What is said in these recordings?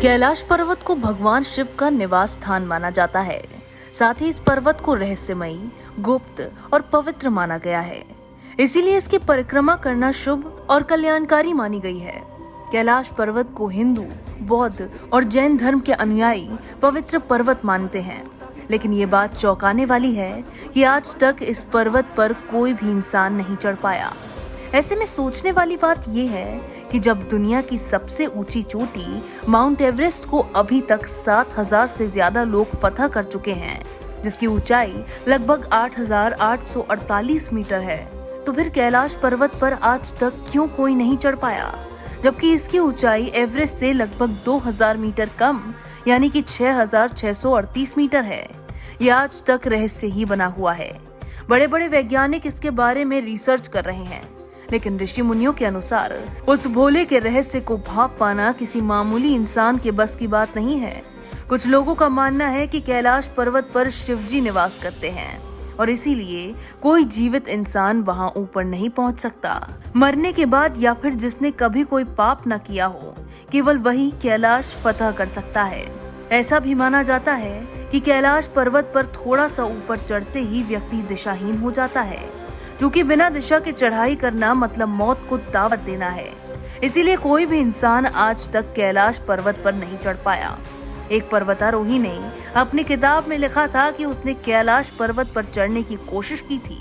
कैलाश पर्वत को भगवान शिव का निवास स्थान माना जाता है। साथ ही इस पर्वत को रहस्यमयी, गुप्त और पवित्र माना गया है। इसीलिए इसकी परिक्रमा करना शुभ और कल्याणकारी मानी गई है। कैलाश पर्वत को हिंदू, बौद्ध और जैन धर्म के अनुयायी पवित्र पर्वत मानते हैं। लेकिन ये बात चौंकाने वाली है कि आज तक इस पर्वत पर कोई भी इंसान नहीं चढ़ पाया। ऐसे में सोचने वाली बात यह है कि जब दुनिया की सबसे ऊंची चोटी माउंट एवरेस्ट को अभी तक 7,000 से ज्यादा लोग फतह कर चुके हैं, जिसकी ऊंचाई लगभग 8,848 मीटर है, तो फिर कैलाश पर्वत पर आज तक क्यों कोई नहीं चढ़ पाया, जबकि इसकी ऊंचाई एवरेस्ट से लगभग 2,000 मीटर कम यानी कि 6,638 मीटर है। यह आज तक रहस्य ही बना हुआ है। बड़े बड़े वैज्ञानिक इसके बारे में रिसर्च कर रहे हैं, लेकिन ऋषि मुनियों के अनुसार उस भोले के रहस्य को भाप पाना किसी मामूली इंसान के बस की बात नहीं है। कुछ लोगों का मानना है कि कैलाश पर्वत पर शिवजी निवास करते हैं और इसीलिए कोई जीवित इंसान वहां ऊपर नहीं पहुंच सकता। मरने के बाद या फिर जिसने कभी कोई पाप न किया हो, केवल वही कैलाश फतह कर सकता है। ऐसा भी माना जाता है कि कैलाश पर्वत पर थोड़ा सा ऊपर चढ़ते ही व्यक्ति दिशाहीन हो जाता है, क्योंकि बिना दिशा के चढ़ाई करना मतलब मौत को दावत देना है। इसीलिए कोई भी इंसान आज तक कैलाश पर्वत पर नहीं चढ़ पाया। एक पर्वतारोही ने अपनी किताब में लिखा था कि उसने कैलाश पर्वत पर चढ़ने की कोशिश की थी,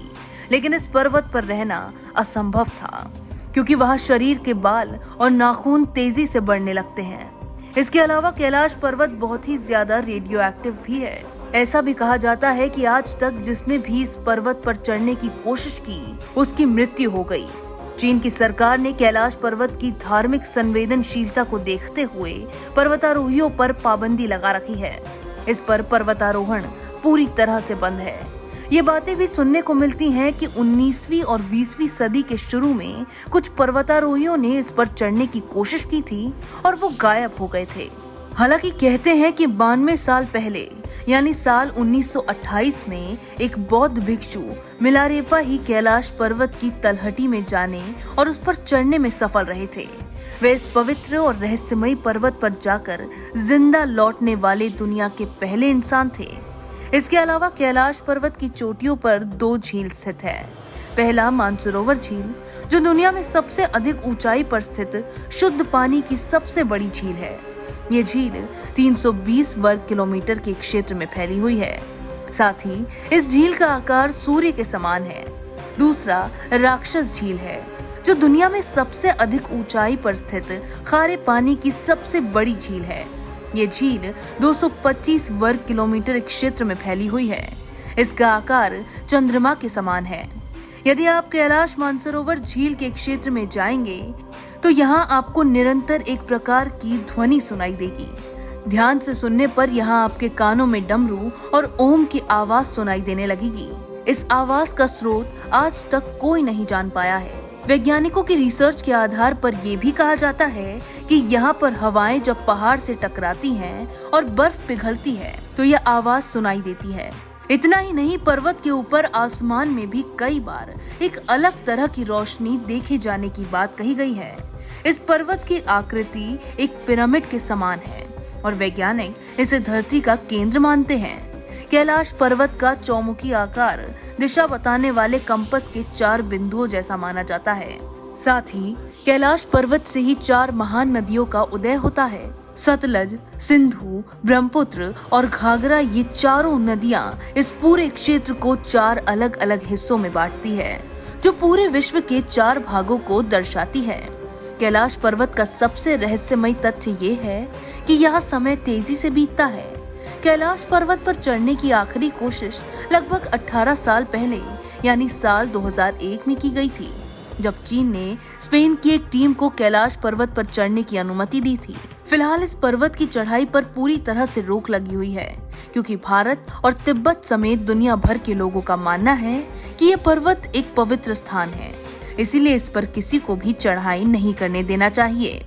लेकिन इस पर्वत पर रहना असंभव था, क्योंकि वहां शरीर के बाल और नाखून तेजी से बढ़ने लगते हैं। इसके अलावा कैलाश पर्वत बहुत ही ज्यादा रेडियो एक्टिव भी है। ऐसा भी कहा जाता है कि आज तक जिसने भी इस पर्वत पर चढ़ने की कोशिश की, उसकी मृत्यु हो गई। चीन की सरकार ने कैलाश पर्वत की धार्मिक संवेदनशीलता को देखते हुए पर्वतारोहियों पर पाबंदी लगा रखी है। इस पर पर्वतारोहण पूरी तरह से बंद है। ये बातें भी सुनने को मिलती हैं कि 19वीं और 20वीं सदी के शुरू में कुछ पर्वतारोहियों ने इस पर चढ़ने की कोशिश की थी और वो गायब हो गए थे। हालांकि कहते हैं कि 92 साल पहले यानी साल 1928 में एक बौद्ध भिक्षु मिलारेपा ही कैलाश पर्वत की तलहटी में जाने और उस पर चढ़ने में सफल रहे थे। वे इस पवित्र और रहस्यमयी पर्वत पर जाकर जिंदा लौटने वाले दुनिया के पहले इंसान थे। इसके अलावा कैलाश पर्वत की चोटियों पर 2 झील स्थित है। पहला मानसरोवर झील, जो दुनिया में सबसे अधिक ऊंचाई पर स्थित शुद्ध पानी की सबसे बड़ी झील है। ये झील 320 वर्ग किलोमीटर के क्षेत्र में फैली हुई है। साथ ही इस झील का आकार सूर्य के समान है। दूसरा राक्षस झील है, जो दुनिया में सबसे अधिक ऊंचाई पर स्थित खारे पानी की सबसे बड़ी झील है। ये झील 225 वर्ग किलोमीटर क्षेत्र में फैली हुई है। इसका आकार चंद्रमा के समान है। यदि आप कैलाश मानसरोवर झील के क्षेत्र में जाएंगे तो यहाँ आपको निरंतर एक प्रकार की ध्वनि सुनाई देगी। ध्यान से सुनने पर यहाँ आपके कानों में डमरू और ओम की आवाज सुनाई देने लगेगी। इस आवाज का स्रोत आज तक कोई नहीं जान पाया है। वैज्ञानिकों की रिसर्च के आधार पर यह भी कहा जाता है कि यहाँ पर हवाएं जब पहाड़ से टकराती हैं और बर्फ पिघलती है तो यह आवाज सुनाई देती है। इतना ही नहीं, पर्वत के ऊपर आसमान में भी कई बार एक अलग तरह की रोशनी देखे जाने की बात कही गई है। इस पर्वत की आकृति एक पिरामिड के समान है और वैज्ञानिक इसे धरती का केंद्र मानते हैं। कैलाश पर्वत का चौमुखी आकार दिशा बताने वाले कंपास के 4 बिंदुओं जैसा माना जाता है। साथ ही कैलाश पर्वत से ही 4 महान नदियों का उदय होता है। सतलज, सिंधु, ब्रह्मपुत्र और घाघरा, ये चारों नदियां इस पूरे क्षेत्र को 4 अलग अलग हिस्सों में बांटती है, जो पूरे विश्व के 4 भागों को दर्शाती है। कैलाश पर्वत का सबसे रहस्यमयी तथ्य ये है कि यहाँ समय तेजी से बीतता है। कैलाश पर्वत पर चढ़ने की आखिरी कोशिश लगभग 18 साल पहले यानी साल 2001 में की गई थी, जब चीन ने स्पेन की एक टीम को कैलाश पर्वत पर चढ़ने की अनुमति दी थी। फिलहाल इस पर्वत की चढ़ाई पर पूरी तरह से रोक लगी हुई है, क्योंकि भारत और तिब्बत समेत दुनिया भर के लोगों का मानना है कि यह पर्वत एक पवित्र स्थान है। इसीलिए इस पर किसी को भी चढ़ाई नहीं करने देना चाहिए।